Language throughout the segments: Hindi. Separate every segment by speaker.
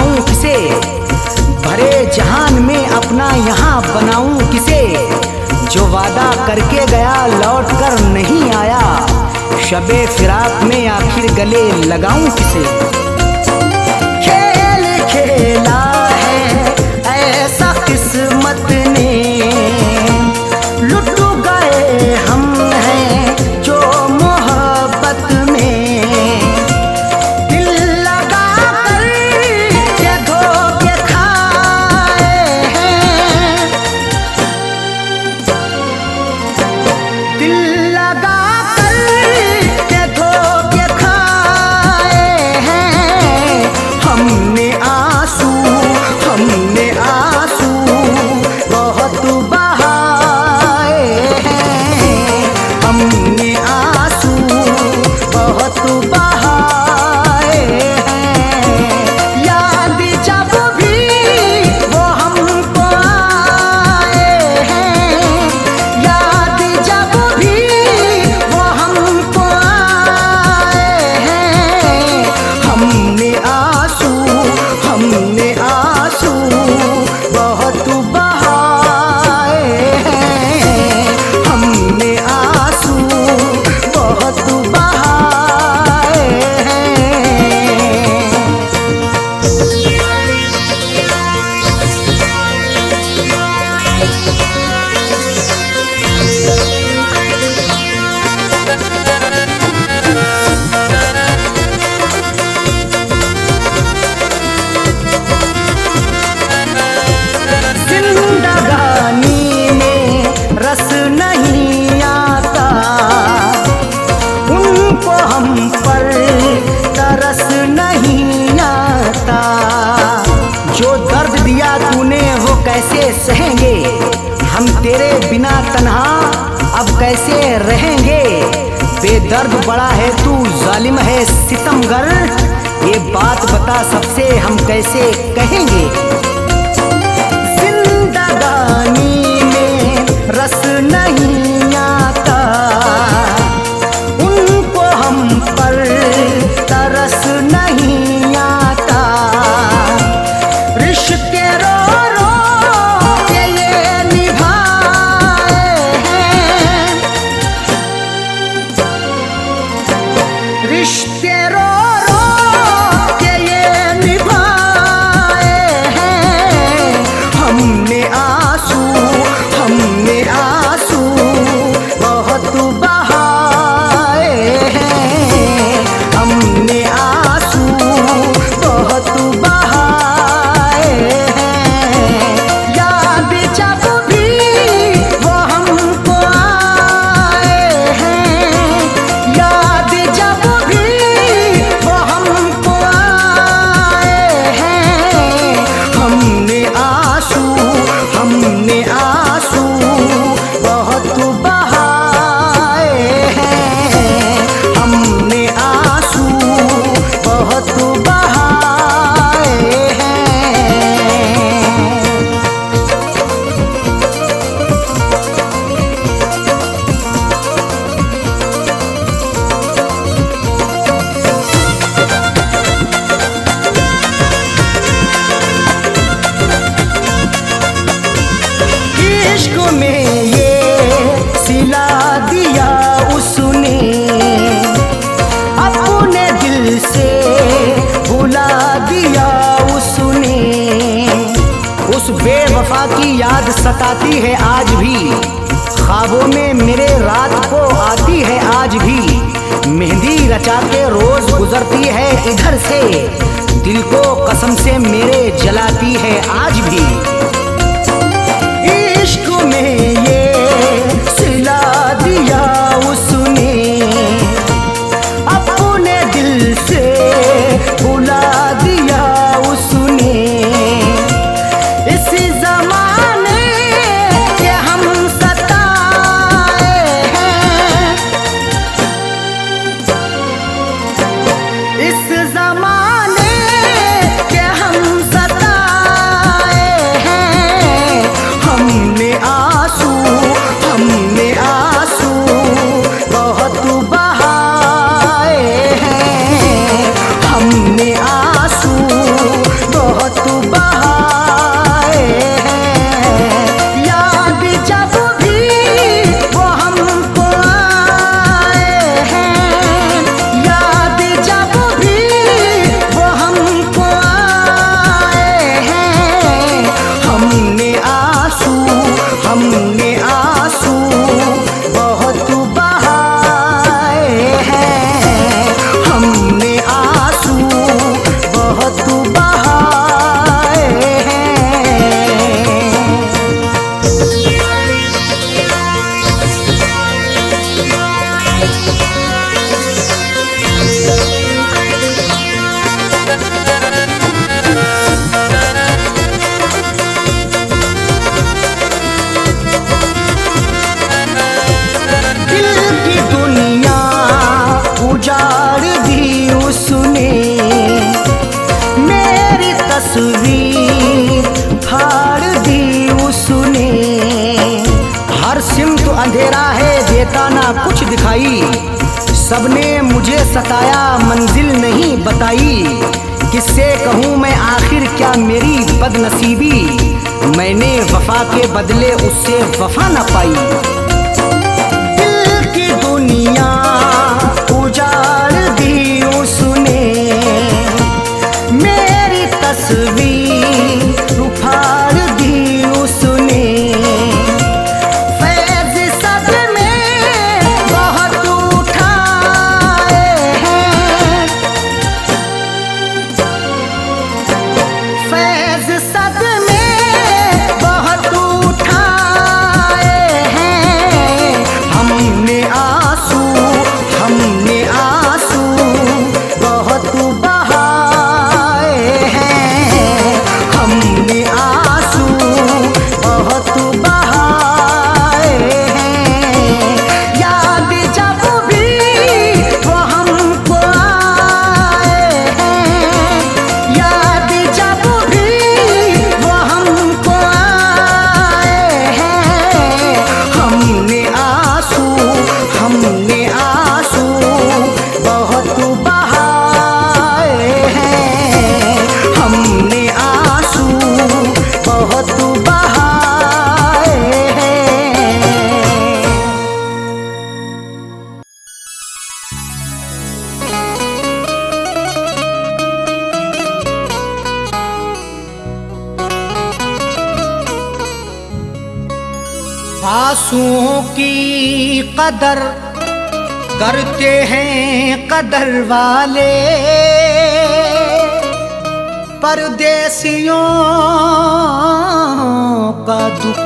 Speaker 1: मनाऊं किसे, भरे जहान में अपना यहाँ बनाऊं किसे। जो वादा करके गया लौट कर नहीं आया, शबे फिराक में आखिर गले लगाऊं किसे। खेल खेला है ऐसा किस्मत ने, लुट गए हम हैं जो मोहब्बत में। दिल लगा कर के धोखे खाए हैं, दिल लगा कर के धोखे खाए हैं। हमने आंसू बहुत बहाए हैं, हमने आंसू बहुत बहाए हैं। याद जब भी वो हमको आए हैं, याद जब भी वो हमको आए हैं। हमने आंसू बहुत बहाए हैं, हमने आंसू बहुत बहाए हैं। जिंदगानी में रस नहीं आता, उनको हम पर तरस नहीं आता। जो दर्द दिया तूने वो कैसे सहेंगे, हम तेरे बिना तन्हा अब कैसे रहेंगे। बेदर्द बड़ा है तू जालिम है सितमगर, ये बात बता सबसे हम कैसे कहेंगे। जिंदगानी में रस नहीं आता, उनको हम पर तरस नहीं आता। रिश्ते रो रो के ये निभाए हैं, रिश्ते रो रो के ये निभाए हैं। हमने आंसू बहुत बहाए हैं, हमने आंसू बहुत बहाए हैं। याद जब भी वो हमको आए हैं, याद जब भी वो हमको आए हैं। हमने आंसू बहुत बहाए हैं, हमने आंसू बहुत बहाए हैं। इश्क में ये सिला दिया उसने, अपने दिल से भुला दिया उसने। उस बेवफा की याद सताती है आज भी, ख्वाबों में मेरे रात को आती है आज भी। मेहंदी रचा के रोज गुजरती है इधर से, दिल को कसम से मेरे जलाती है आज भी। इश्क में ये सिला दिया उसने, अपने दिल से भुला दिया उसने। इस जमाने के हम सताए हैं, इस जमाने के हम सताए दिखाई, सबने मुझे सताया मंजिल नहीं बताई। किससे कहूँ मैं आखिर क्या मेरी बदनसीबी, मैंने वफा के बदले उससे वफा न पाई। दिल की दुनिया उजाड़ दी उसने, मेरी तस्वीर उखाड़ दी उसने। फैज़ सदमे बहुत उठाए हैं, फैज़ सदमे बहुत उठाए हैं। हमने आंसू बहुत बहाए हैं, हमने आंसू बहुत बहाए हैं। याद जब भी वो हमको आए हैं, याद जब भी वो हमको आए हैं। हमने आंसू बहुत बहाए हैं, हमने आंसू बहुत बहाए हैं। आंसुओं की कदर करते हैं कदर वाले, परदेसियों का दुख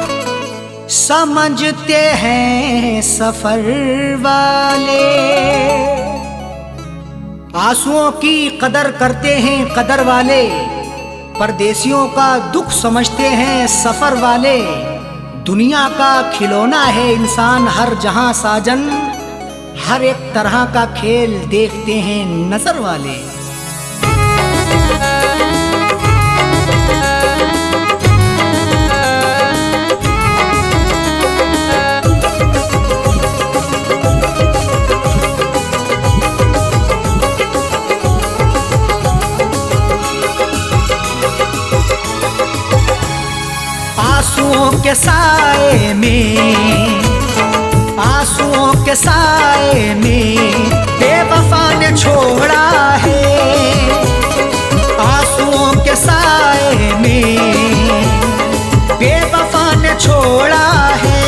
Speaker 1: समझते हैं सफर वाले। आंसुओं की कदर करते हैं कदर वाले, परदेसियों का दुख समझते हैं सफर वाले। दुनिया का खिलौना है इंसान हर जहां साजन, हर एक तरह का खेल देखते हैं नजर वाले। आंसुओं के साए में, आंसुओं के साए में बेवफा ने छोड़ा है। आंसुओं के साए में बेवफा ने छोड़ा है।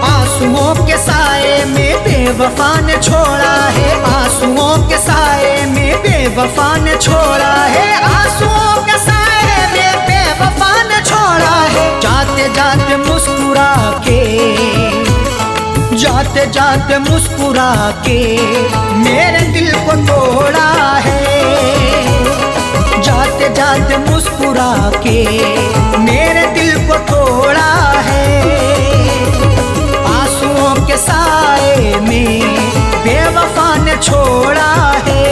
Speaker 1: आंसुओं के साए में बेवफा ने छोड़ा है, आंसुओं के साए में बेवफा ने छोड़ा है। आंसुओं के साए में बेवफा ने छोड़ा है। जाते जाते मुस्कुरा के, जाते जाते मुस्कुरा के मेरे दिल को तोड़ा है। जाते जाते मुस्कुरा के मेरे दिल को तोड़ा है। आंसुओं के साए में बेवफा ने छोड़ा है।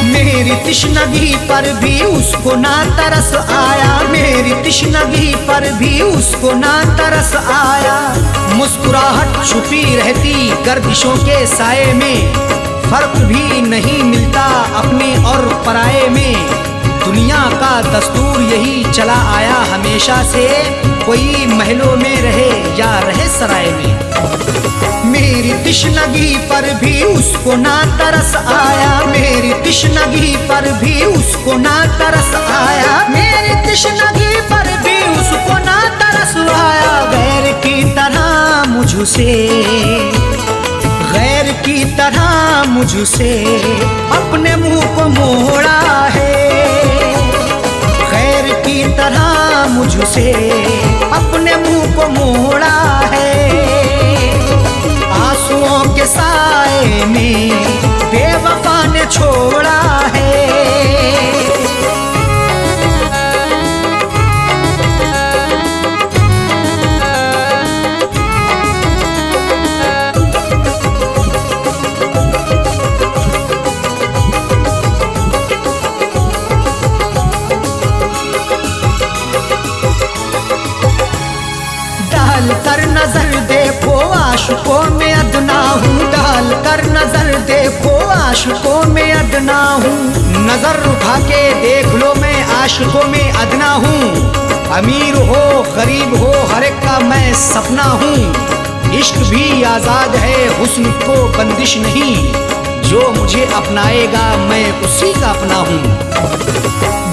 Speaker 1: मेरी तिश्नगी पर भी उसको ना तरस आया, मेरी तिश्नगी पर भी उसको ना तरस आया। मुस्कुराहट छुपी रहती गर्दिशों के साए में, फर्क भी नहीं मिलता अपने और पराये में। दुनिया का दस्तूर यही चला आया हमेशा से, कोई महलों में रहे या रहे सराय में। मेरी तिश्नगी पर भी उसको ना तरस आया, मेरी तिश्नगी पर भी उसको ना तरस आया। मेरी तिश्नगी पर भी उसको ना तरस आया। गैर की तरह मुझसे, गैर की तरह मुझसे अपने मुंह को मोड़ा है। गैर की तरह मुझसे अपने मुंह को मोड़ा है। आंसुओं के साए में बेवफा ने छोड़ा है। कर नजर देखो आशिकों में अदना हूँ, डाल कर नजर देखो आशिकों में अदना हूँ। नजर उठा के देख लो मैं आशिकों में अदना हूँ। अमीर हो गरीब हो हर एक का मैं सपना हूँ। इश्क भी आजाद है हुस्न को बंदिश नहीं, जो मुझे अपनाएगा मैं उसी का अपना हूँ।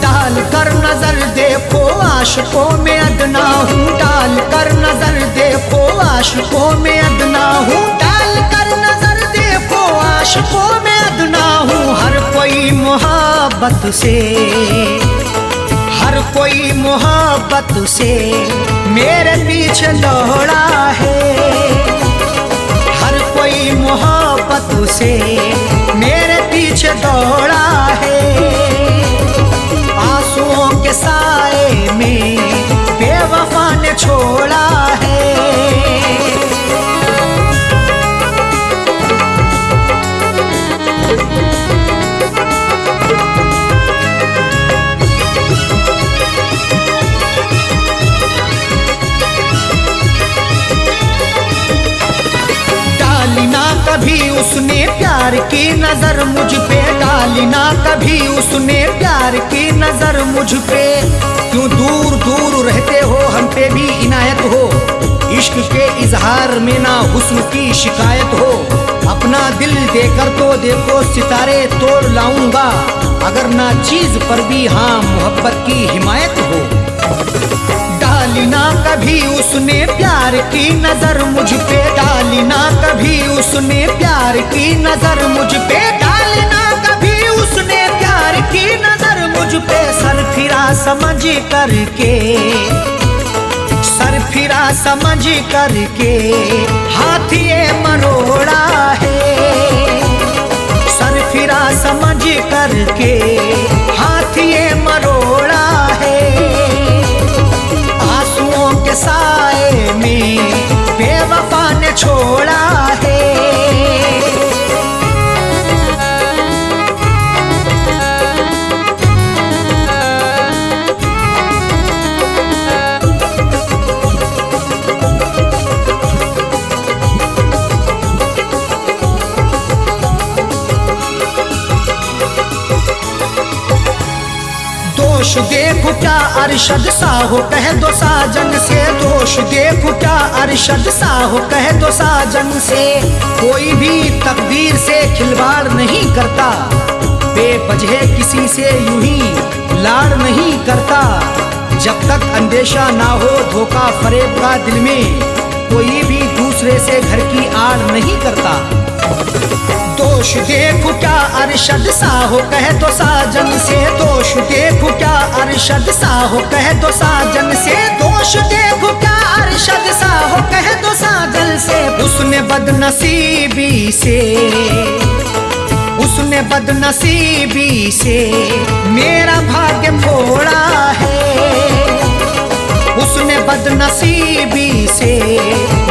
Speaker 1: डाल कर नजर देखो आशिकों में अदना हूँ, डाल कर नजर देखो आशिकों में अदना हूँ, डाल कर नजर देखो आशिकों में अदना हूँ। हर कोई मोहब्बत से, हर कोई मोहब्बत से मेरे पीछे दौड़ा है, हर कोई मोहब्बत से मेरे पीछे दौड़ा है। आंसुओं के साए में बेवफा ने छोड़ा है। डाली ना कभी उसने प्यार की नजर मुझ पे, डाली ना कभी उसने प्यार की नजर मुझ पे। क्यों दूर दूर रहते हो हम पे भी इनायत हो, इश्क के इजहार में ना हुस्न की शिकायत हो। अपना दिल देकर तो देखो सितारे तोड़ लाऊंगा, अगर ना चीज पर भी हाँ मोहब्बत की हिमायत हो। डाली ना कभी उसने प्यार की नजर मुझ पे, डाली ना कभी उसने प्यार की नजर मुझ पे, डाली ना कभी उसने प्यार की नजर मुझ पे। सर फिरा समझ करके, सर फिरा समझ करके हाथ ये मरोड़ा है, सर फिरा समझ करके हाथ ये मरोड़ा है। आंसुओं के साए में बेवफा ने छोड़ा है। दोष देखो क्या अरशद सा हो कह दो साजन से, दोष देखो क्या अरशद सा हो कह दो साजन से। कोई भी तकदीर से खिलवाड़ नहीं करता, बेवजह किसी से यूं ही लाड़ नहीं करता। जब तक अंदेशा ना हो धोखा फरेब का दिल में, कोई भी दूसरे से घर की आड़ नहीं करता। दोष देखो क्या अरशद सा हो कह दो साजन से, दोष देखो क्या अरशद सा हो कह दो साजन से, दोष देखो क्या अरशद सा हो कह दो साजन से। उसने बदनसीबी से, उसने बदनसीबी से मेरा भाग्य फोड़ा है, उसने बदनसीबी से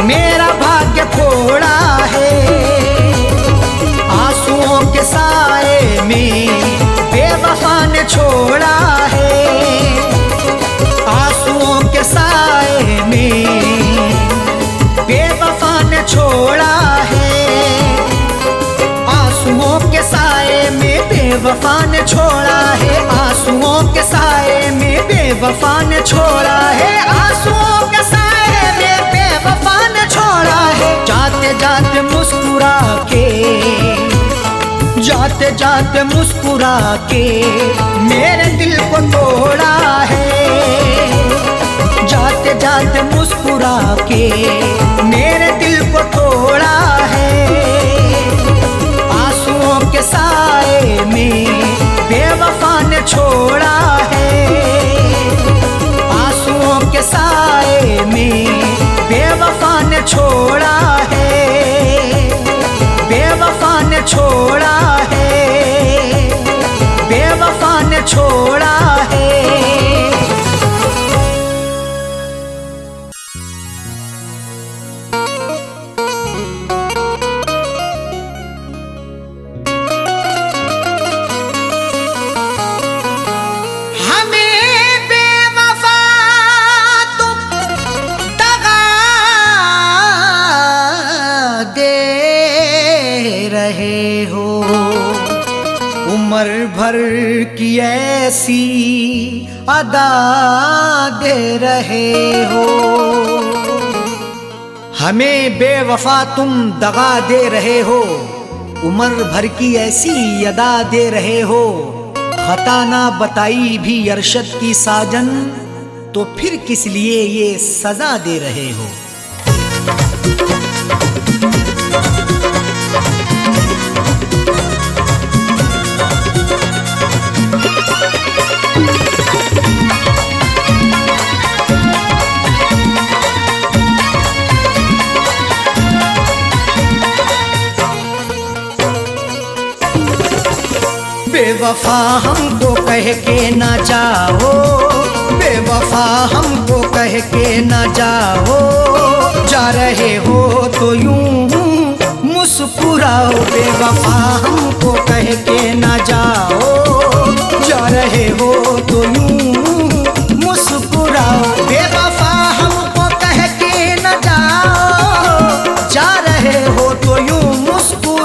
Speaker 1: मेरा भाग्य फोड़ा है। आंसुओं के साए में बेवफा ने छोड़ा है, आंसुओं के साए में बेवफा ने छोड़ा है। आंसुओं के साए में बेवफा ने छोड़ा है, आंसुओं के साए में बेवफा ने छोड़ा है, आंसुओं के साए में बेवफा ने छोड़ा है। जाते जाते मुस्कुरा के, जाते जाते मुस्कुरा के मेरे दिल को तोड़ा है, जाते जाते मुस्कुरा के मेरे दिल को तोड़ा है। आंसुओं के साए में बेवफा ने छोड़ा है, आंसुओं के साए में बेवफा ने छोड़ा है, बेवफा ने छोड़ा है, बेवफा ने छोड़ा है। भर की ऐसी अदा दे रहे हो, हमें बेवफा तुम दगा दे रहे हो। उम्र भर की ऐसी अदा दे रहे हो, खता ना बताई भी अरशद की साजन, तो फिर किस लिए ये सजा दे रहे हो। बेवफा हमको कह के ना जाओ, बेवफा हमको कह के ना जाओ, जा रहे हो तो यूं मुस्कुराओ। बेवफा हमको कह के ना जाओ, जा रहे हो तो यूं मुस्कुराओ। बेवफा हमको कह के ना जाओ, जा रहे हो तो यूं मुस्कुराओ।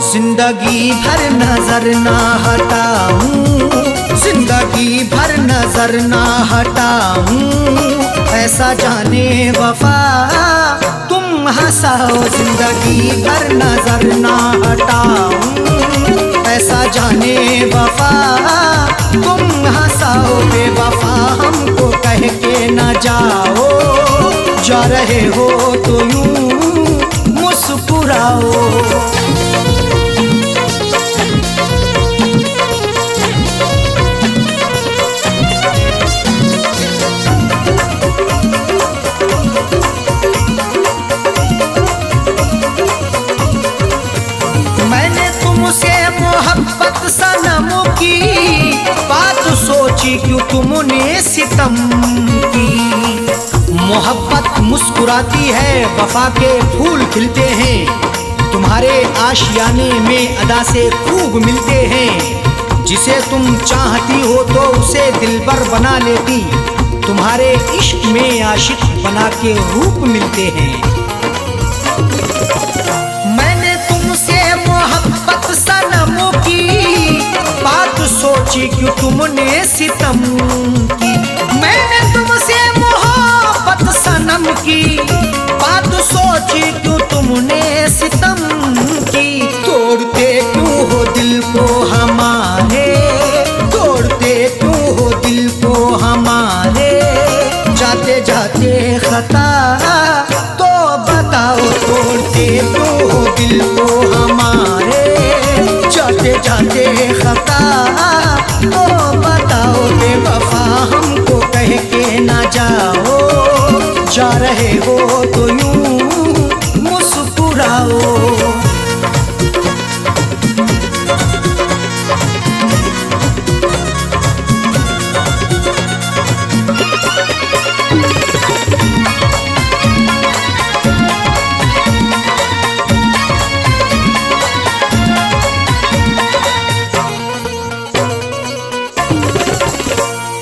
Speaker 1: जिंदगी भर नजर ना हटाऊं, जिंदगी भर नजर ना हटाऊं, ऐसा जाने वफा तुम हंसाओ। जिंदगी भर नजर ना हटाऊं, ऐसा जाने वफा तुम हंसाओ। बेवफा हमको कह के ना जाओ, जा रहे हो तो यूं मुस्कुराओ। मोहब्बत सनम की बात सोची क्यों तुमने सितम की। मोहब्बत मुस्कुराती है, वफा के फूल खिलते हैं, तुम्हारे आशियाने में अदा से खूब मिलते हैं। जिसे तुम चाहती हो तो उसे दिलबर बना लेती, तुम्हारे इश्क में आशिक बना के रूप मिलते हैं। मैंने तुमसे मोहब्बत सनम की बात सोची क्यों तुमने सितम की। मैंने तुमसे मोहब्बत सनम की बात सोची क्यों तुमने सितम की। तोड़ते क्यों हो दिल को हमारे, तोड़ते क्यों हो दिल को हमारे, जाते जाते खता तो बताओ। तोड़ते क्यों हो दिल को हमारे, जाते जाते खता तो बताओ। बेवफा हमको कह के ना जाओ, जा रहे हो तो यूं मुस्कुराओ।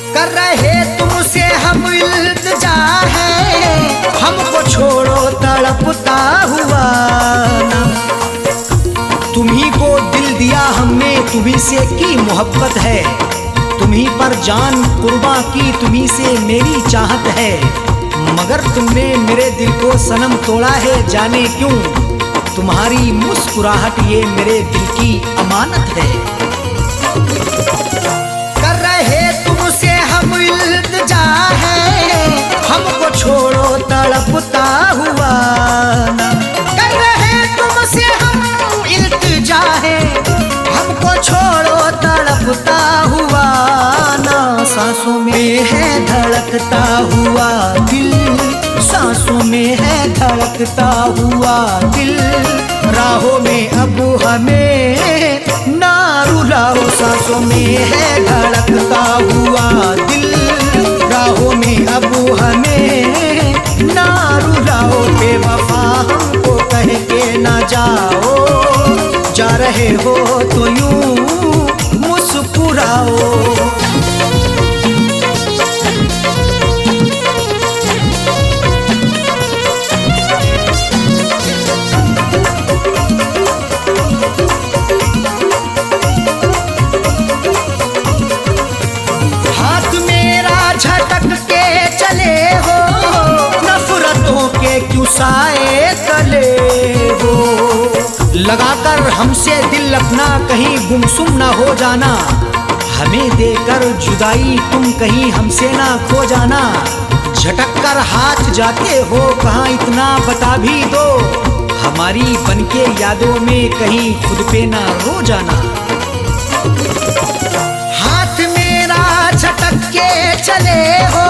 Speaker 1: कर रहे तुमसे हम इल्तिजा है, हमको छोड़ो तड़पता हुआ ना। तुम्ही को दिल दिया हमने, तुम्ही से की मोहब्बत है, तुम्ही पर जान कुर्बां की, तुम्ही से मेरी चाहत है। मगर तुमने मेरे दिल को सनम तोड़ा है, जाने क्यों। तुम्हारी मुस्कुराहट ये मेरे दिल की अमानत है। कर रहे तुमसे हम इल्तिजा है, हमको छोड़ो तड़पता हुआ ना। कर रहे तुमसे हम इल्तिजा है, हमको छोड़ो तड़पता हुआ ना। सांसों में है धड़कता हुआ दिल, सांसों में है धड़कता हुआ दिल। राहों में अब हमें ना रुलाओ, सांसों में है धड़कता हुआ दिल। राहों में अब हमें ना रुलाओ। बेवफा हमको कह के ना जाओ, जा रहे हो साए तले हो। लगाकर हमसे दिल अपना कहीं गुमसुम ना हो जाना, हमें देकर जुदाई तुम कहीं हमसे ना खो जाना। झटक कर हाथ जाते हो कहाँ इतना बता भी दो, हमारी बनके यादों में कहीं खुद पे ना रो जाना। हाथ मेरा झटक के चले हो,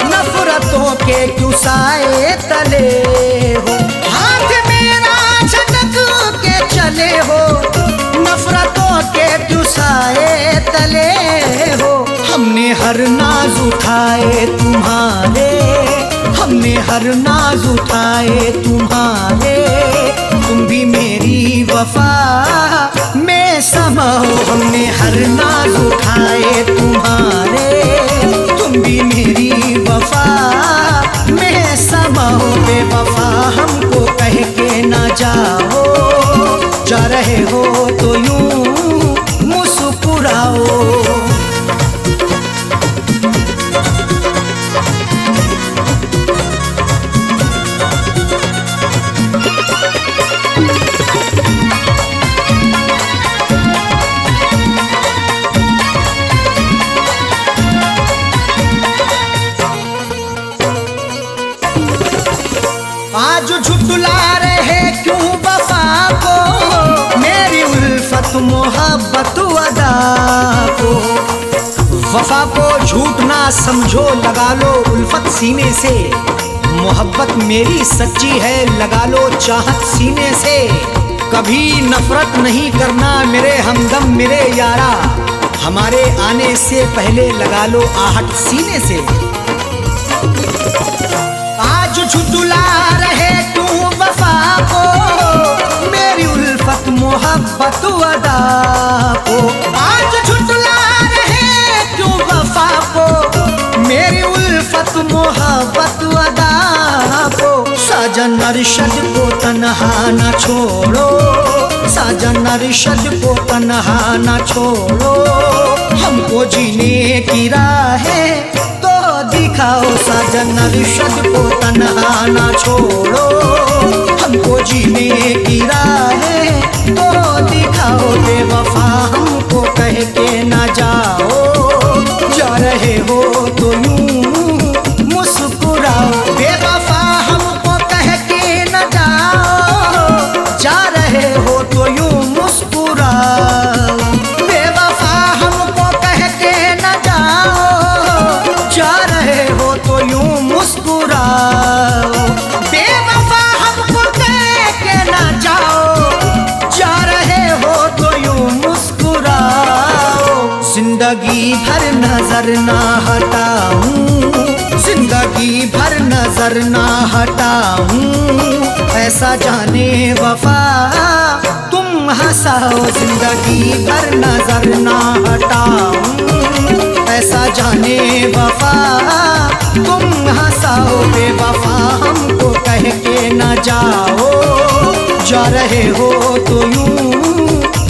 Speaker 1: नफरतों के क्यों साए तले हो। हाथ मेरा झटक के चले हो, नफरतों के क्यों साए तले हो। हमने हर नाज उठाए तुम्हारे, हमने हर नाज उठाए तुम्हारे, तुम भी मेरी वफा में समा हो। हमने हर नाज उठाए तुम्हारे, तुम भी मेरी वफा में समा हो। बेवफा हमको कह के ना जाओ, जा रहे हो तो यूं मुस्कुराओ। आज झुठला रहे क्यों वफा को, मेरी उल्फत मोहब्बत अदा को। वफा को झूठ ना समझो, लगा लो उल्फत सीने से। मोहब्बत मेरी सच्ची है, लगा लो चाहत सीने से। कभी नफरत नहीं करना मेरे हमदम मेरे यारा, हमारे आने से पहले लगा लो आहट सीने से। आज झुठला रहे तू वफा को, मेरी उल्फत मोहब्बत अदा को। आज झुठला रहे तू वफा को, मेरी उल्फत मोहब्बत अदा को। साजन अरशद को तन्हा न छोड़ो, साजन अरशद को तन्हा न छोड़ो। हमको जीने की राहें तो दिखाओ, साजन अरशद को तन्हा न छोड़ो। हमको जीने की राहें तो दिखाओ। बेवफा हमको कह के न जाओ, जा रहे हो तो यूं मुस्कुराओ। बेवफा हमको कह के न जाओ, जा रहे हो तो यूं मुस्कुराओ। बेवफा हमको कह के न जाओ, जा रहे हो तो यूं मुस्कुराओ। बेवफा हमको कह के न जाओ, जा रहे हो तो यूं मुस्कुराओ। जिंदगी भर नजर ना हटाऊं, जिंदगी भर नजर ना हटाऊं। ऐसा जाने वफा तुम हंसाओ, जिंदगी भर नजर ना हटाऊं। ऐसा जाने वफा तुम हंसाओ। बेवफा हमको कह के न जाओ, जा रहे हो तो यूं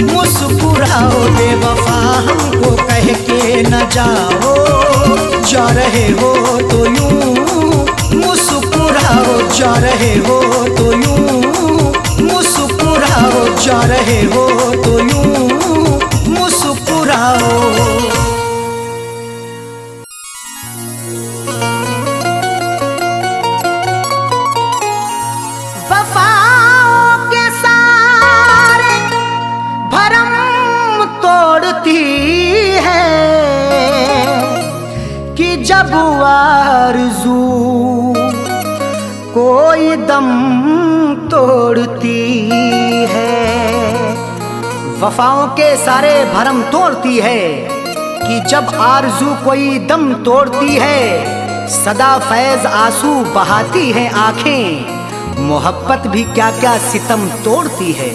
Speaker 1: मुस्कुराओ। बेवफा हमको कह के न जाओ, जा रहे हो तो यूं मुस्कुराओ। जा रहे हो तो यूं मुस्कुराओ, जा रहे हो तो यूं मुस्कुराओ। वफाओं के सारे भरम तोड़ती है कि जब आरज़ू कोई दम तोड़ती है। वफाओं के सारे भरम तोड़ती है कि जब आरज़ू कोई दम तोड़ती है। सदा फैज़ आंसू बहाती है आंखें, मोहब्बत भी क्या क्या सितम तोड़ती है।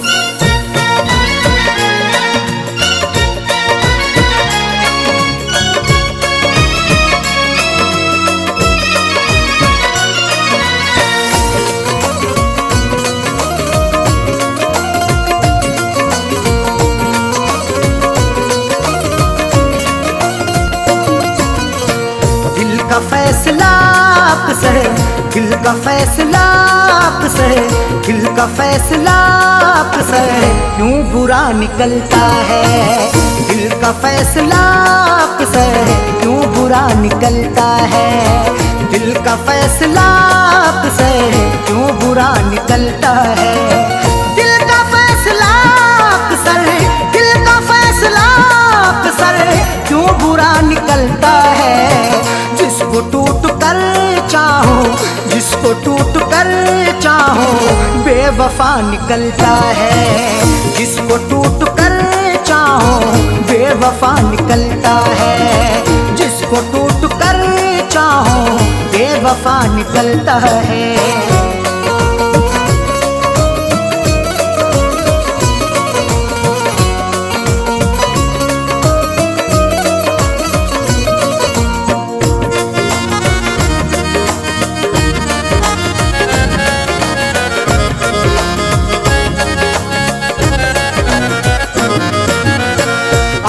Speaker 1: दिल का फैसला अक्सर दिल का फैसला अक्सर, दिल का फैसला अक्सर क्यों बुरा निकलता है। दिल का फैसला अक्सर क्यों बुरा निकलता है। दिल का फैसला अक्सर क्यों बुरा निकलता है। दिल का फैसला अक्सर, दिल का फैसला अक्सर क्यों बुरा निकलता है। जिसको टूट कर चाहो, जिसको टूट कर चाहो बेवफा निकलता है। जिसको टूट कर चाहो बेवफा निकलता है। जिसको टूट कर चाहो बेवफा निकलता है।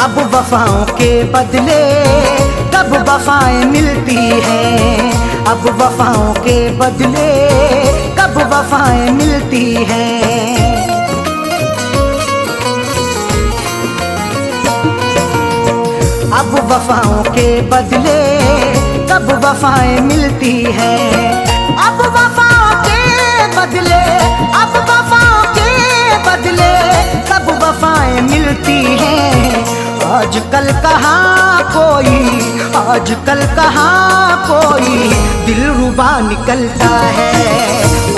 Speaker 1: अब वफाओं के बदले कब वफाएं मिलती हैं। अब वफाओं के बदले कब वफाएं मिलती हैं। अब वफाओं के बदले कब वफाएं मिलती हैं। अब वफाओं के बदले, अब वफाओं के बदले कब वफाएं मिलती हैं। आजकल कहाँ कोई, आजकल कहाँ कोई दिलरुबा निकलता है।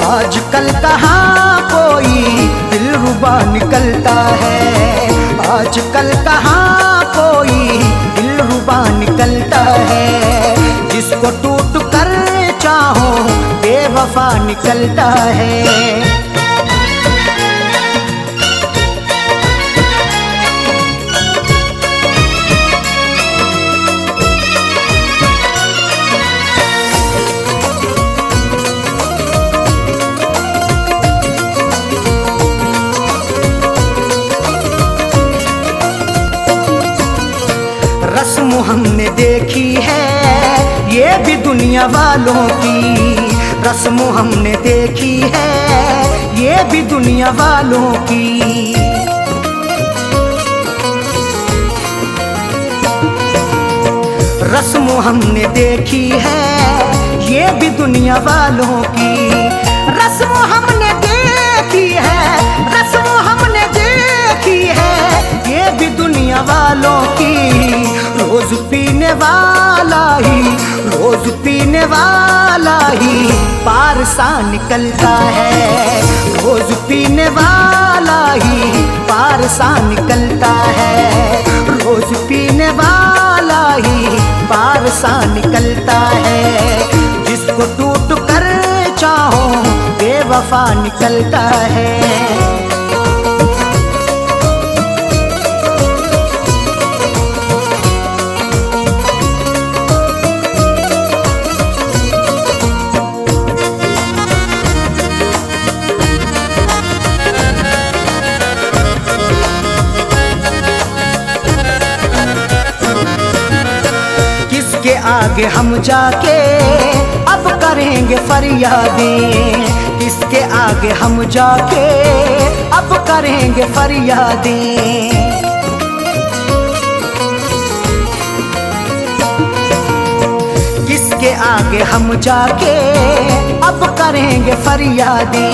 Speaker 1: आजकल कहाँ कोई दिलरुबा निकलता है। आजकल कहाँ कोई दिलरुबा निकलता है। जिसको टूट कर चाहो बेवफा निकलता है। रस्म हमने देखी है ये भी दुनिया वालों की। रस्म हमने देखी है ये भी दुनिया वालों की। रस्म हमने देखी है ये भी दुनिया वालों की। रस्म हमने देखी है, रस्म हमने देखी है ये भी दुनिया वालों की। रोज पीने वाला ही, रोज पीने वाला ही पार सा निकलता है। रोज पीने वाला ही पार सा निकलता है। रोज पीने वाला ही पार सा निकलता है। जिसको टूट कर चाहो बेवफा निकलता है। किसके आगे हम जाके अब करेंगे फरियादें। किसके आगे हम जाके अब करेंगे फरियादें। किसके आगे हम जाके अब करेंगे फरियादें।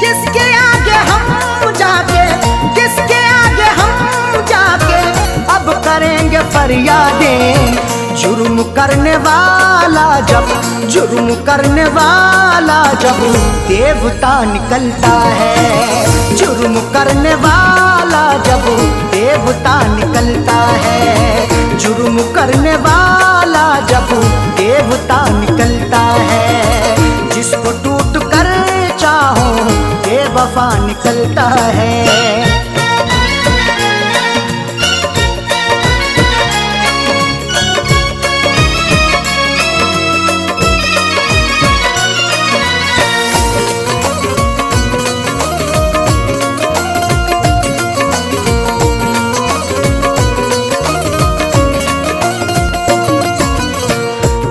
Speaker 1: किसके आगे हम जाके, किसके आगे हम जाके अब करेंगे फरियादें। जुर्म करने वाला जब, जुर्म करने वाला जब देवता निकलता है। जुर्म करने वाला जब देवता निकलता है। जुर्म करने वाला जब देवता निकलता है। जिसको टूट कर चाहो बेवफा निकलता है।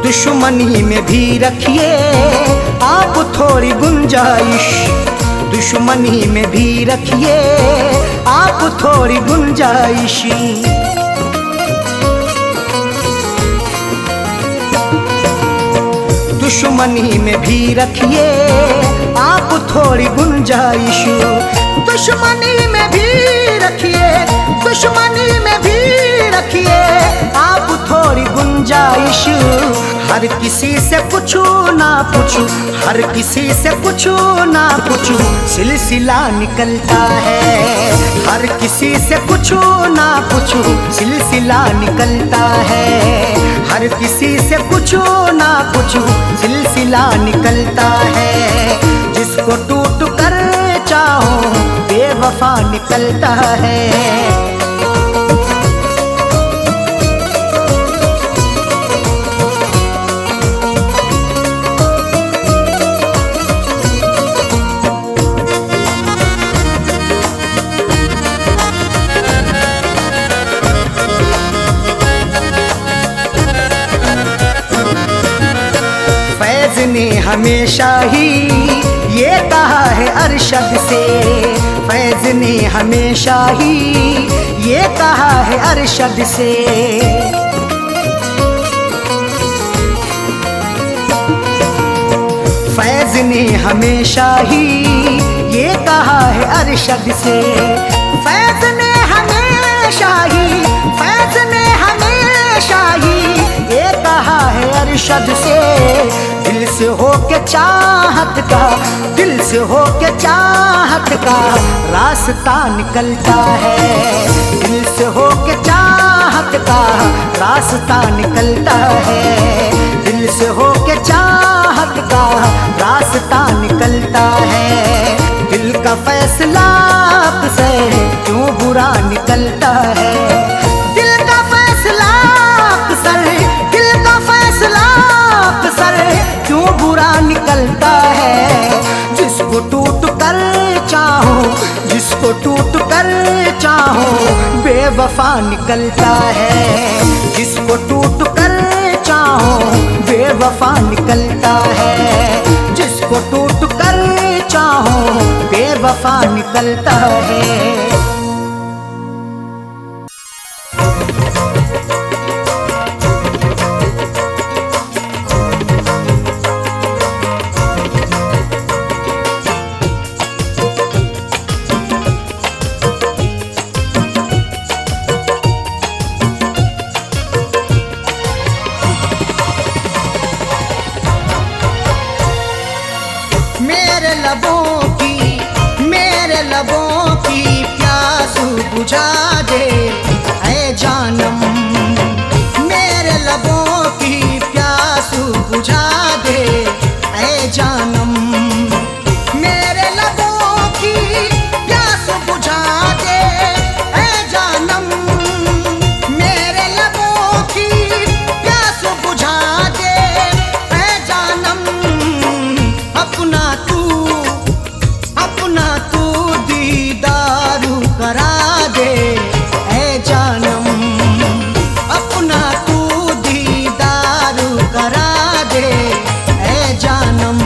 Speaker 1: दुश्मनी में भी रखिए आप दुश्मनी में भी रखिए आप थोड़ी गुंजाइश। दुश्मनी में भी रखिए आप थोड़ी गुंजाइश। दुश्मनी में भी रखिए, दुश्मनी में भी रखिए आप थोड़ी गुंजाइश। हर किसी से पूछू ना पूछू, हर किसी से पूछू ना पूछू सिलसिला निकलता है। हर किसी से पूछू ना पूछू सिलसिला निकलता है। हर किसी से पूछू ना पूछू सिलसिला निकलता है। जिसको टूट कर चाहो बेवफा निकलता है। फैज ने हमेशा ही ये कहा है अरशद से, फैज ने हमेशा ही ये कहा है अरशद से। फैज ने हमेशा ही ये कहा है अरशद से। फैज ने हमेशा ही, फैज ने हमेशा ही ये कहा है अरशद से। दिल से हो के चाहत का, दिल से हो के चाहत का रास्ता निकलता है। दिल से हो के चाहत का रास्ता निकलता है। दिल से हो के चाहत का रास्ता निकलता है। दिल का फैसला आपसे क्यों बुरा निकलता है। दिल का फैसला अक्सर, दिल का फैसला अक्सर क्यों बुरा निकलता है। जिसको टूट कर चाहो, जिसको टूट कर चाहो बेवफा निकलता है। जिसको टूट कर चाहो बेवफा निकलता है। जिसको टूट कर चाहो बेवफा निकलता है। मेरे लबों की प्यास बुझा दे ऐ जानम। मेरे लबों की प्यास बुझा दे ऐ जानम। मेरे लबों की प्यास बुझा दे ऐ जानम। मेरे लबों की प्यास बुझा दे ऐ जानम। अपना तू दीदारू करा दे ऐ जानम। अपना तू दीदारू करा दे ऐ जानम।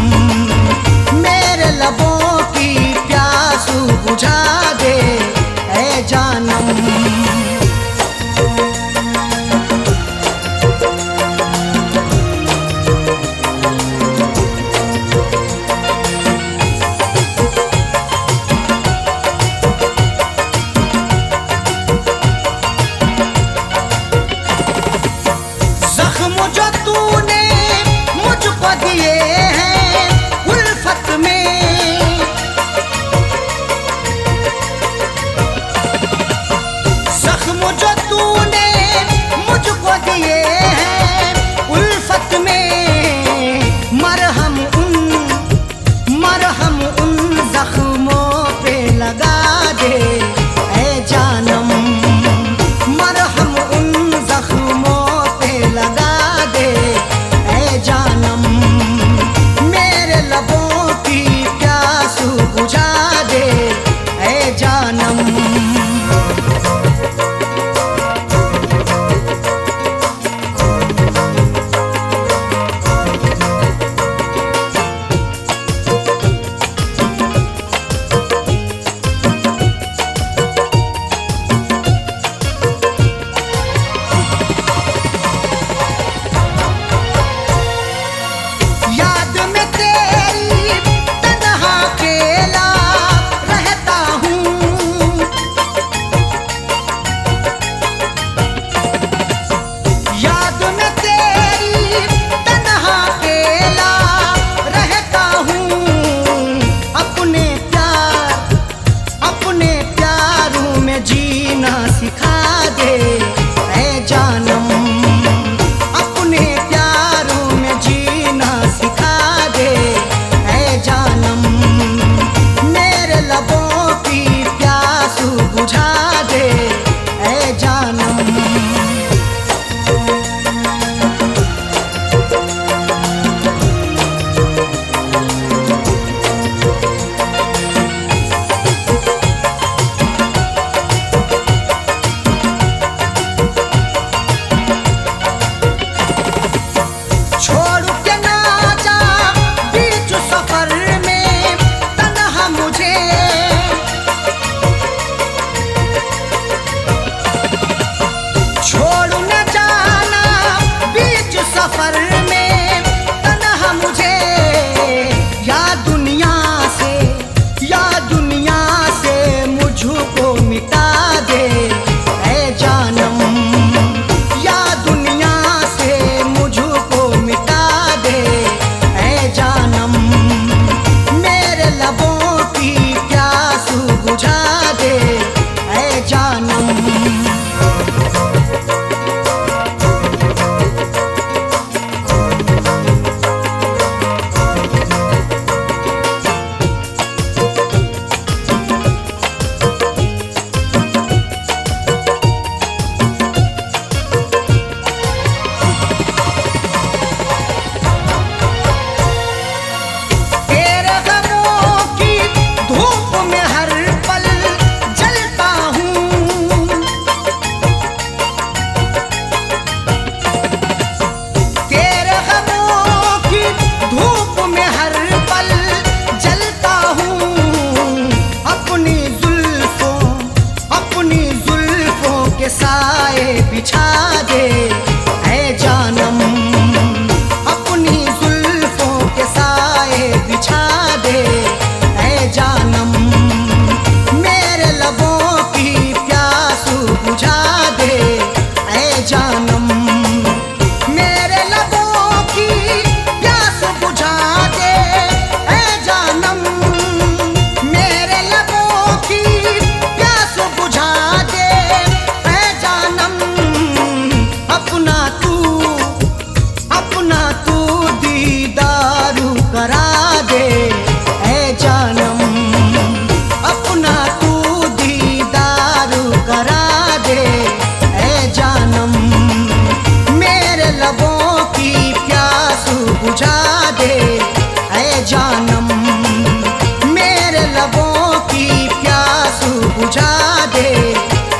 Speaker 1: बुझा दे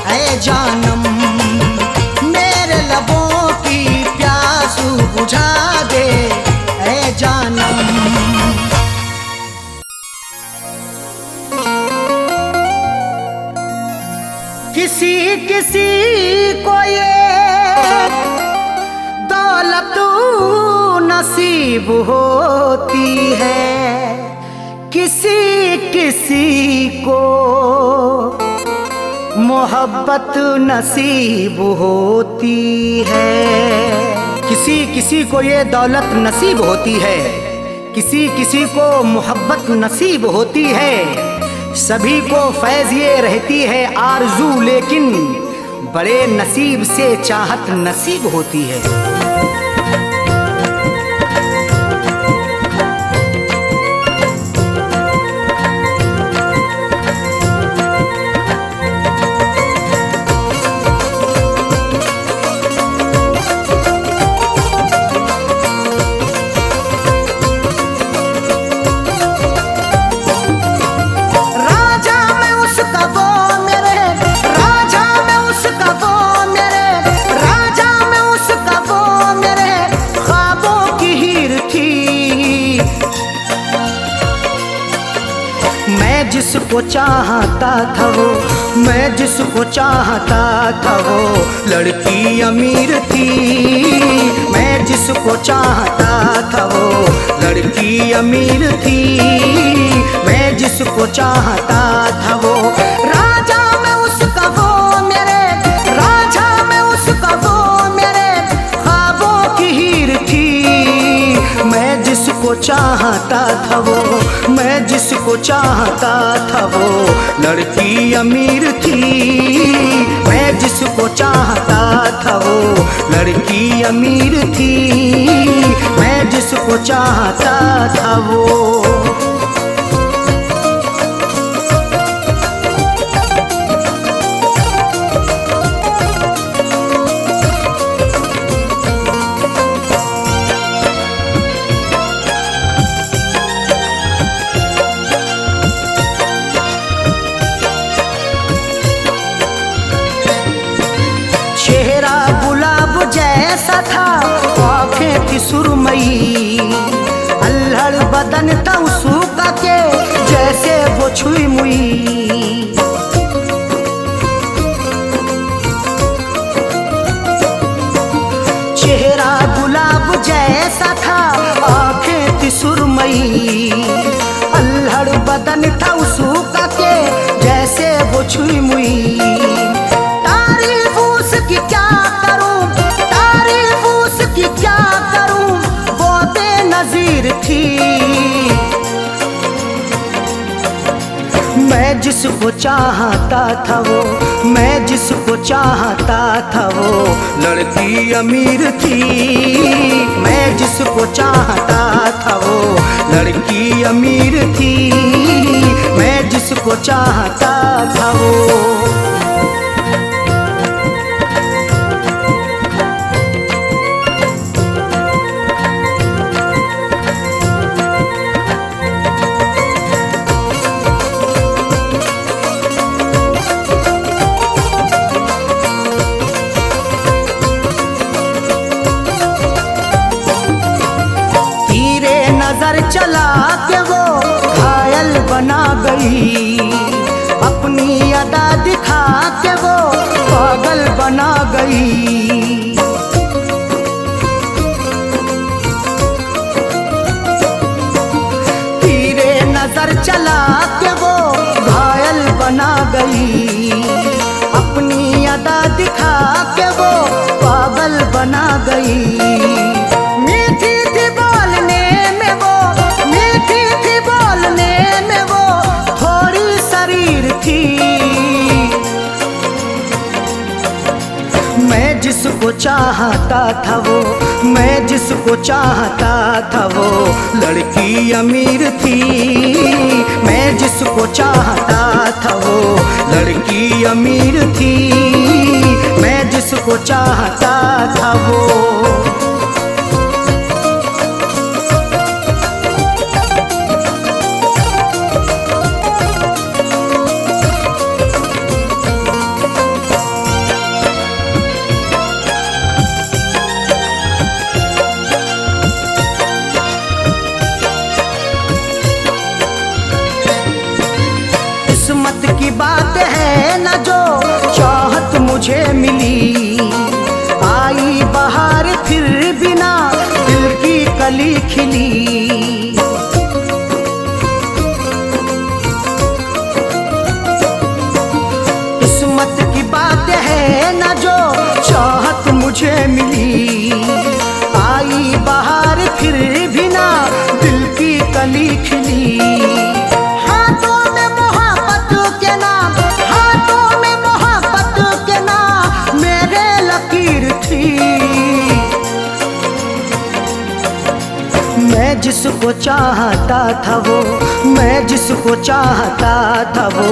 Speaker 1: ऐ जानम, मेरे लबों की प्यास बुझा दे ऐ जानम। किसी किसी को ये दौलत नसीब होती है, किसी किसी को मोहब्बत नसीब होती है। किसी किसी को ये दौलत नसीब होती है, किसी किसी को मोहब्बत नसीब होती है। सभी को फैज़ ये रहती है आरज़ू, लेकिन बड़े नसीब से चाहत नसीब होती है। मैं जिसको चाहता था वो, मैं जिसको चाहता था वो लड़की अमीर थी। मैं जिसको चाहता था वो लड़की अमीर थी। मैं जिसको चाहता था वो राजा, मैं उसका वो मेरे राजा, मैं उसका वो मेरे ख्वाबों की हीर थी। मैं जिसको चाहता था वो, मैं जिसको चाहता था वो लड़की अमीर थी। मैं जिसको चाहता था वो लड़की अमीर थी। मैं जिसको चाहता था वो। चेहरा गुलाब जैसा था, आँखें थी सुरमई, अल्हड़ बदन था उसका के जैसे वो छुई मुई। चेहरा गुलाब जैसा था, आँखें थी सुरमई, अल्हड़ बदन था उसका के जैसे वो छुई मुई। की क्या करूं, तारीफ उसकी क्या करूं, वो बेनज़ीर थी। मैं जिसको चाहता था वो, मैं जिसको चाहता था वो लड़की अमीर थी। मैं जिसको चाहता था वो लड़की अमीर थी। मैं जिसको चाहता था वो। नजर चला के वो घायल बना गई, अपनी अदा दिखा के वो पागल बना गई। तीरे नजर चला के वो घायल बना गई, अपनी अदा दिखा के वो पागल बना गई। मैं जिसको चाहता था वो, मैं जिसको चाहता था वो लड़की अमीर थी। मैं जिसको चाहता था वो लड़की अमीर थी। मैं जिसको चाहता था वो। न जो चाहत मुझे मिली। आई बहार फिर बिना दिल की कली खिली। किस्मत की बात है न जो चाहत मुझे मिली। आई बहार फिर भी ना दिल की कली खिली। हाथों में मोहब्बत के नाम, हाथों में मोहब्बत के नाम मेरे लकीर थी। मैं जिसको चाहता था वो, मैं जिसको चाहता था वो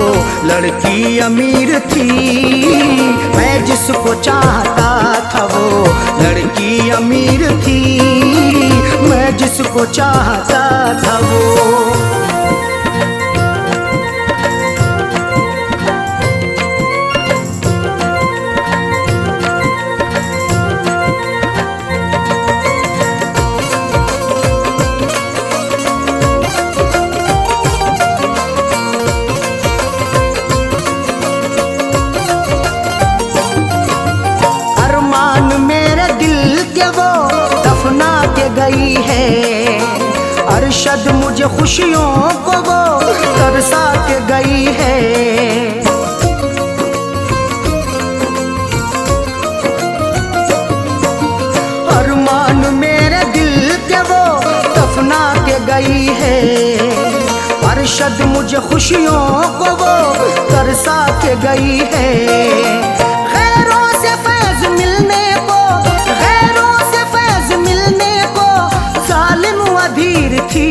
Speaker 1: लड़की अमीर थी। मैं जिसको चाहता था वो लड़की अमीर थी। मैं जिसको चाहता था वो। गई है अरशद मुझे खुशियों को वो तरसा के गई है। अरमान मेरे दिल के वो दफना के गई है। अरशद मुझे खुशियों को वो तरसा के गई है। खैरों से फैज मिलने को, खैरों से फैज मिलने को जालिम अधीर थी।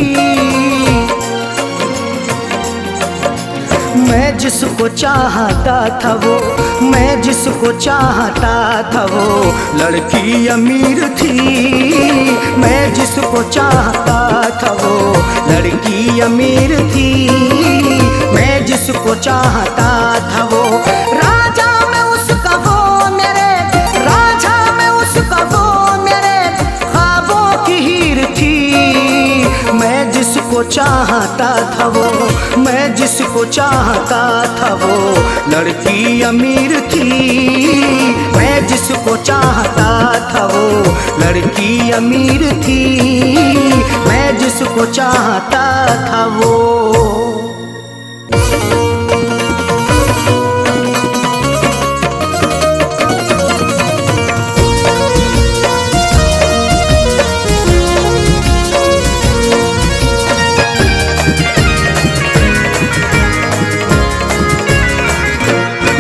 Speaker 1: मैं जिसको चाहता था वो, मैं जिसको चाहता था वो लड़की अमीर थी। मैं जिसको चाहता था वो लड़की अमीर थी। मैं जिसको चाहता था वो राजा में उसका वो मेरे, राजा में उसका वो मेरे ख्वाबों की हीर थी। मैं जिसको चाहता था वो, मैं जिसको चाहता था वो लड़की अमीर थी। मैं जिसको चाहता था वो लड़की अमीर थी। मैं जिसको चाहता था वो।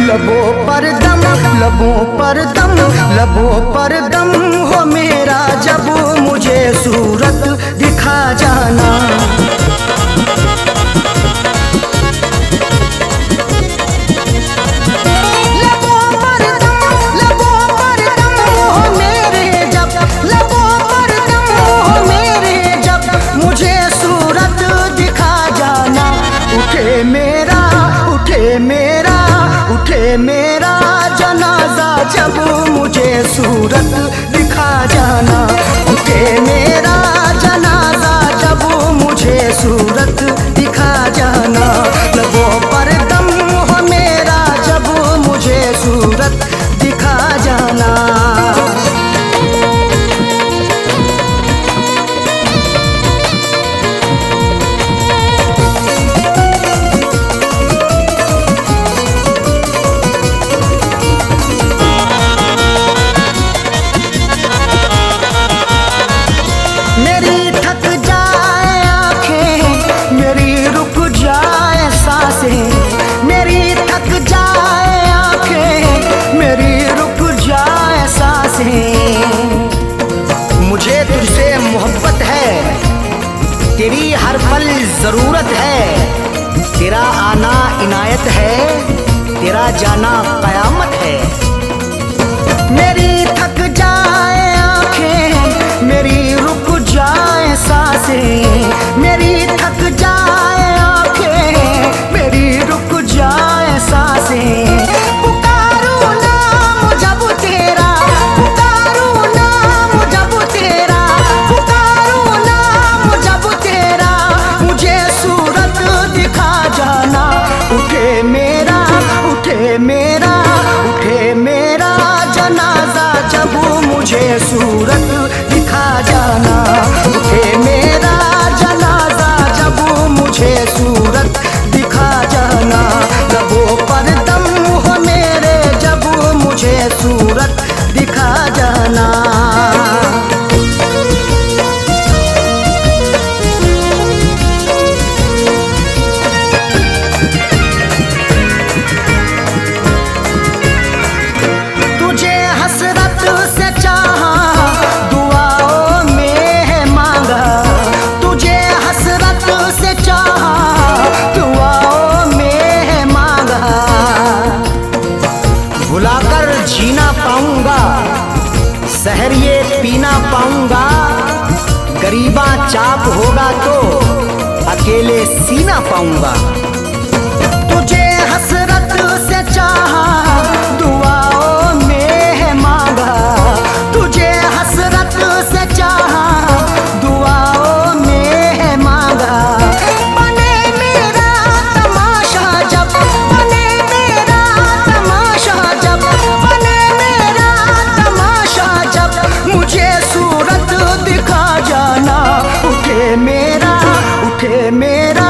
Speaker 1: लबों पर दम, लबों पर दम, लबों पर दम हो मेरा जब मुझे सूरत दिखा जाना। लबों पर दम, लबों पर दम हो मेरे जब, लबों पर दम हो मेरे जब मुझे सूरत दिखा जाना। उठे मेरा, उठे मेरा, उठे मेरा जनाजा जब मुझे सूरत दिखा जाना। उठे मेरा जनाजा जब मुझे सूरत दिखा जाना। लबों पर दम हो मेरा जब मुझे सूरत दिखा जाना। तेरी हर पल जरूरत है। तेरा आना इनायत है, तेरा जाना कयामत है। मेरी थक जाए आंखें, मेरी रुक जाए सांसें। मेरी थक जाए आंखें, मेरी रुक जाए सांसें। पुकारूं नाम जब तेरा, पुकारूं नाम जब तेरा, पुकारूं नाम जब तेरा मुझे सूरत दिखा जाना। उठे मेरा, उठे मेरा ही ना पाऊंगा। तुझे हसरत से चाहा, दुआओं में है मांगा, तुझे हसरत से चाहा, दुआओं में है मांगा। बने मेरा तमाशा जब, बने मेरा तमाशा जब, बने मेरा तमाशा जब, मुझे सूरत दिखा जाना। उठे मेरा, उठे मेरा,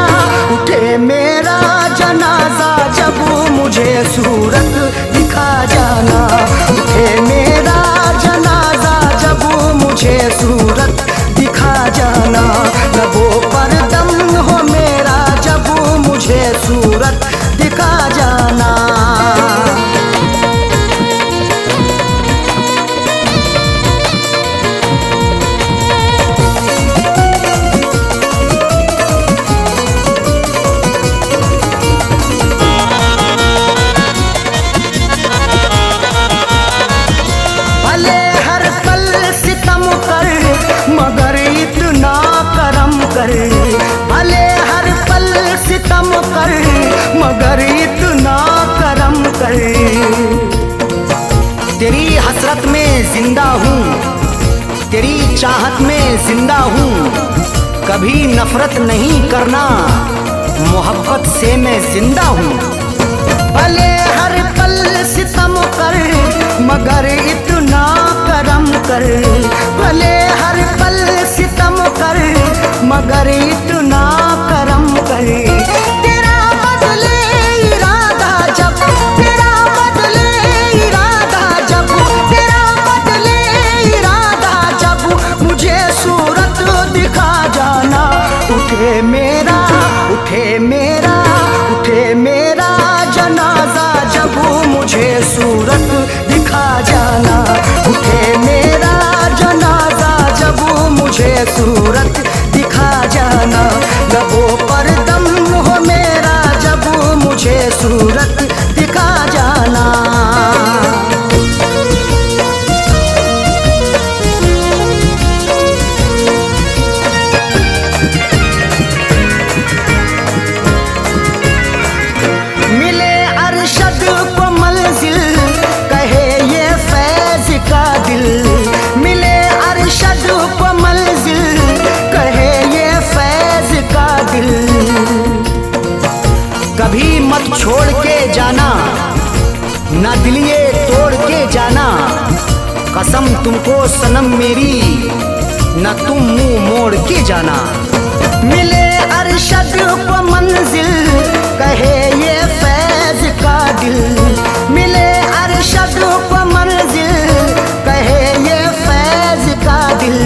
Speaker 1: उठे मेरा जनाजा जब, मुझे सूरत दिखा जाना। उठे मेरा जनाजा जब, मुझे सूरत दिखा जाना। लबों पर दम हो मेरा जब, मुझे सूरत दिखा जाना। भले हर पल सितम कर, मगर इतना करम कर। भले हर पल सितम कर, मगर इतना करम कर। तेरी हसरत में जिंदा हूँ, तेरी चाहत में जिंदा हूँ। कभी नफरत नहीं करना, मोहब्बत से मैं जिंदा हूँ। भले हर पल सितम कर, मगर इतना करम कर। भले हर पल सितम कर, मगर इतना करम कर। तेरा बदले इरादा जब, तेरा बदले इरादा जब, तेरा बदले इरादा जब, मुझे सूरत दिखा जाना। उठे मेरा, उठे मेरा, उठे मेरा जनाजा जब, मुझे सूरत दिखा जाना। उठे मेरा जनाजा जब, मुझे सूरत दिखा जाना। लबों पर दम हो मेरा जब, मुझे सूरत दिखा जाना। मिले अरशद को मंजिल, कहे ये फैज का दिल। मिले अरशद को मंजिल, कहे ये फैज का दिल। कभी मत छोड़ के जाना, ना दिलिये तोड़ के जाना। कसम तुमको सनम मेरी, ना तुम मुंह मोड़ के जाना। मिले अरशद को मंजिल, कहे ये फैज का दिल। मिले अरशद को मंजिल, कहे ये फैज का दिल।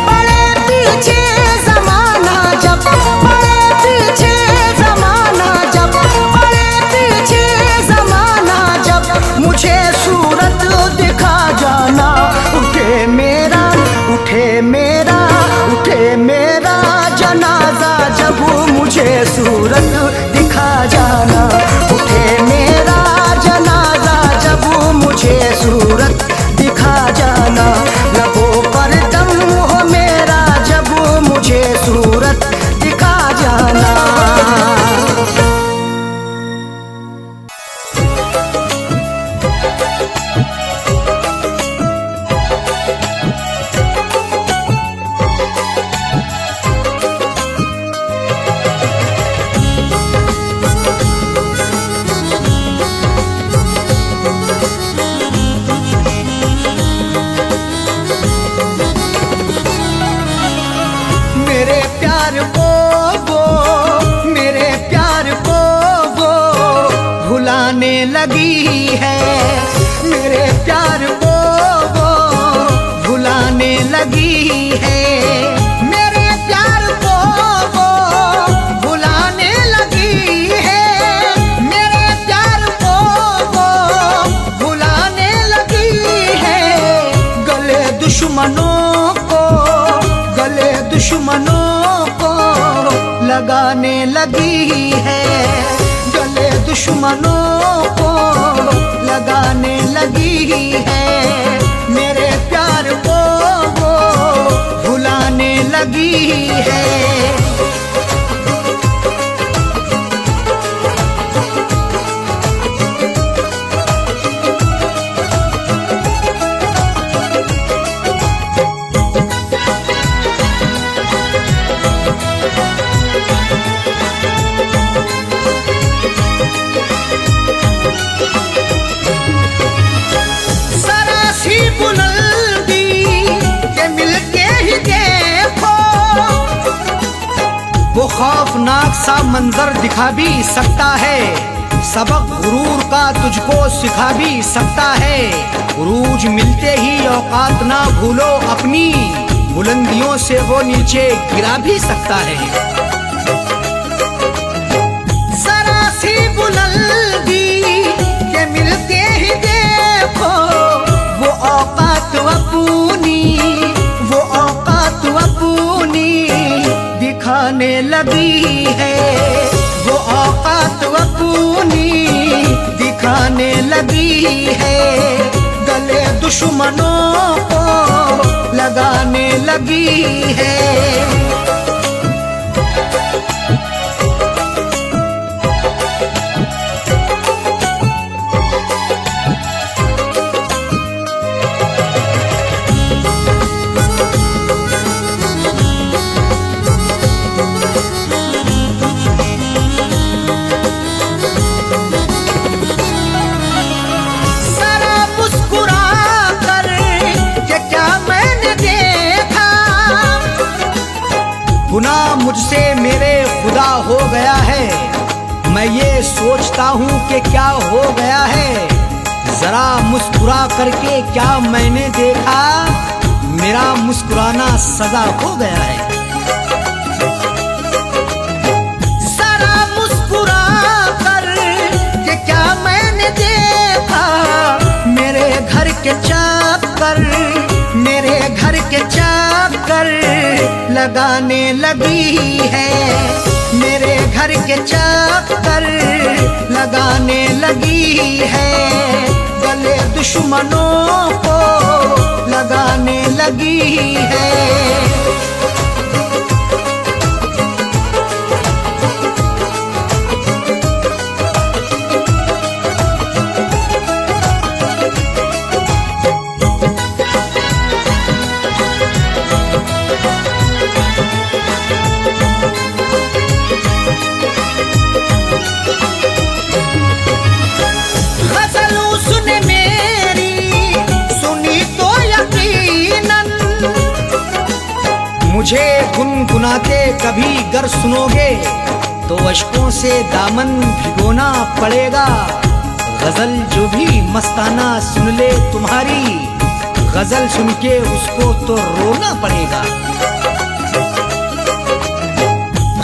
Speaker 1: बड़े पीछे जमाना जब, बड़े पीछे जमाना जब, बड़े पीछे जमाना जब, मुझे सूरत दिखा जाना। उठे मेरा, उठे मेरा, उठे मेरा जनाजा जब, मुझे सूरत दिखा जाना। उठे मेरा जनाजा जब, मुझे सूरत दिखा जाना। लबों पर दम हो मेरा जब, मुझे सूरत दिखा जाना। मेरे प्यार को वो, मेरे प्यार को वो भुलाने लगी है। मेरे प्यार को वो भुलाने लगी है। मेरे प्यार को वो भुलाने लगी है। मेरे प्यार को वो भुलाने लगी है। गले दुश्मनों को, गले दुश्मनों को लगाने लगी है। गले दुश्मनों को लगाने लगी है। मेरे प्यार को वो भुलाने लगी है। खौफनाक सा मंजर दिखा भी सकता है, सबक गुरूर का तुझको सिखा भी सकता है। उरूज मिलते ही औकात ना भूलो अपनी, बुलंदियों से वो नीचे गिरा भी सकता है। जरा सी बुलंदी के मिलते ही देखो वो औकात अपनी, वो औकात अपनी दिखाने लगी है, वो औकात अपनी दिखाने लगी है। गले दुश्मनों को लगाने लगी है। गुनाह मुझसे मेरे खुदा हो गया है, मैं ये सोचता हूँ कि क्या हो गया है। जरा मुस्कुरा करके क्या मैंने देखा, मेरा मुस्कुराना सजा हो गया है। जरा मुस्कुरा करके क्या मैंने देखा, मेरे घर के चाकर, मेरे घर के चाकर लगाने लगी है, मेरे घर के चाकर लगाने लगी है। गले दुश्मनों को लगाने लगी है। मुझे गुनगुनाते कभी गर सुनोगे तो अश्कों से दामन भिगोना पड़ेगा। गजल जो भी मस्ताना सुन ले तुम्हारी, गजल सुन के उसको तो रोना पड़ेगा।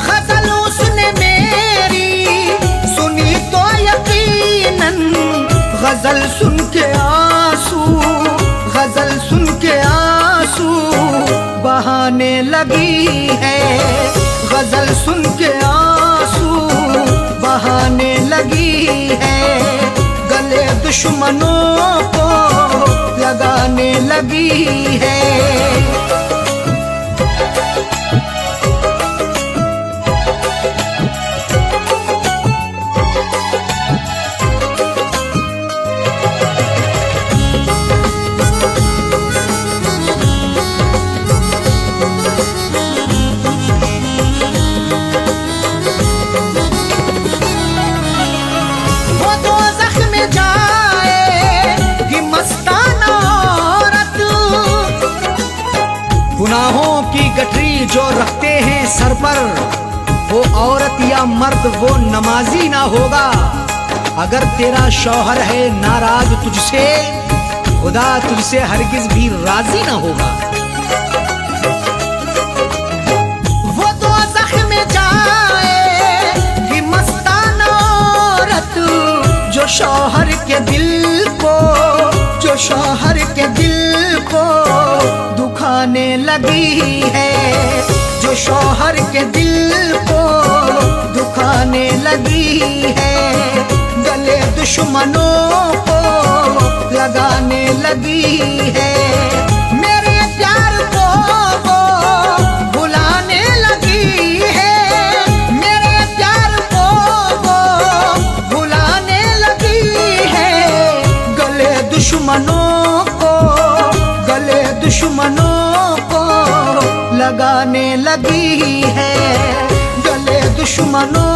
Speaker 1: गजल उसने मेरी सुनी तो यकीनन, गजल सुन के आंसू, गजल सुन के आंसू बहाने लगी है। गजल सुन के आंसू बहाने लगी है। गले दुश्मनों को लगाने लगी है। गुनाहों की गठरी जो रखते हैं सर पर, वो औरत या मर्द वो नमाजी ना होगा। अगर तेरा शौहर है नाराज तुझसे, खुदा तुझसे हरगिज भी राजी ना होगा। वो दोज़ख में जाएगी मस्ताना औरत, जो शौहर के दिल को, जो शौहर के दिल को दुखाने लगी है। जो शौहर के दिल को दुखाने लगी है। गले दुश्मनों को लगाने लगी है। मेरे प्यार को वो भुलाने लगी है। मेरे प्यार को वो भुलाने लगी है। गले दुश्मनों को, गले दुश्मनों को लगाने लगी है। गले दुश्मनों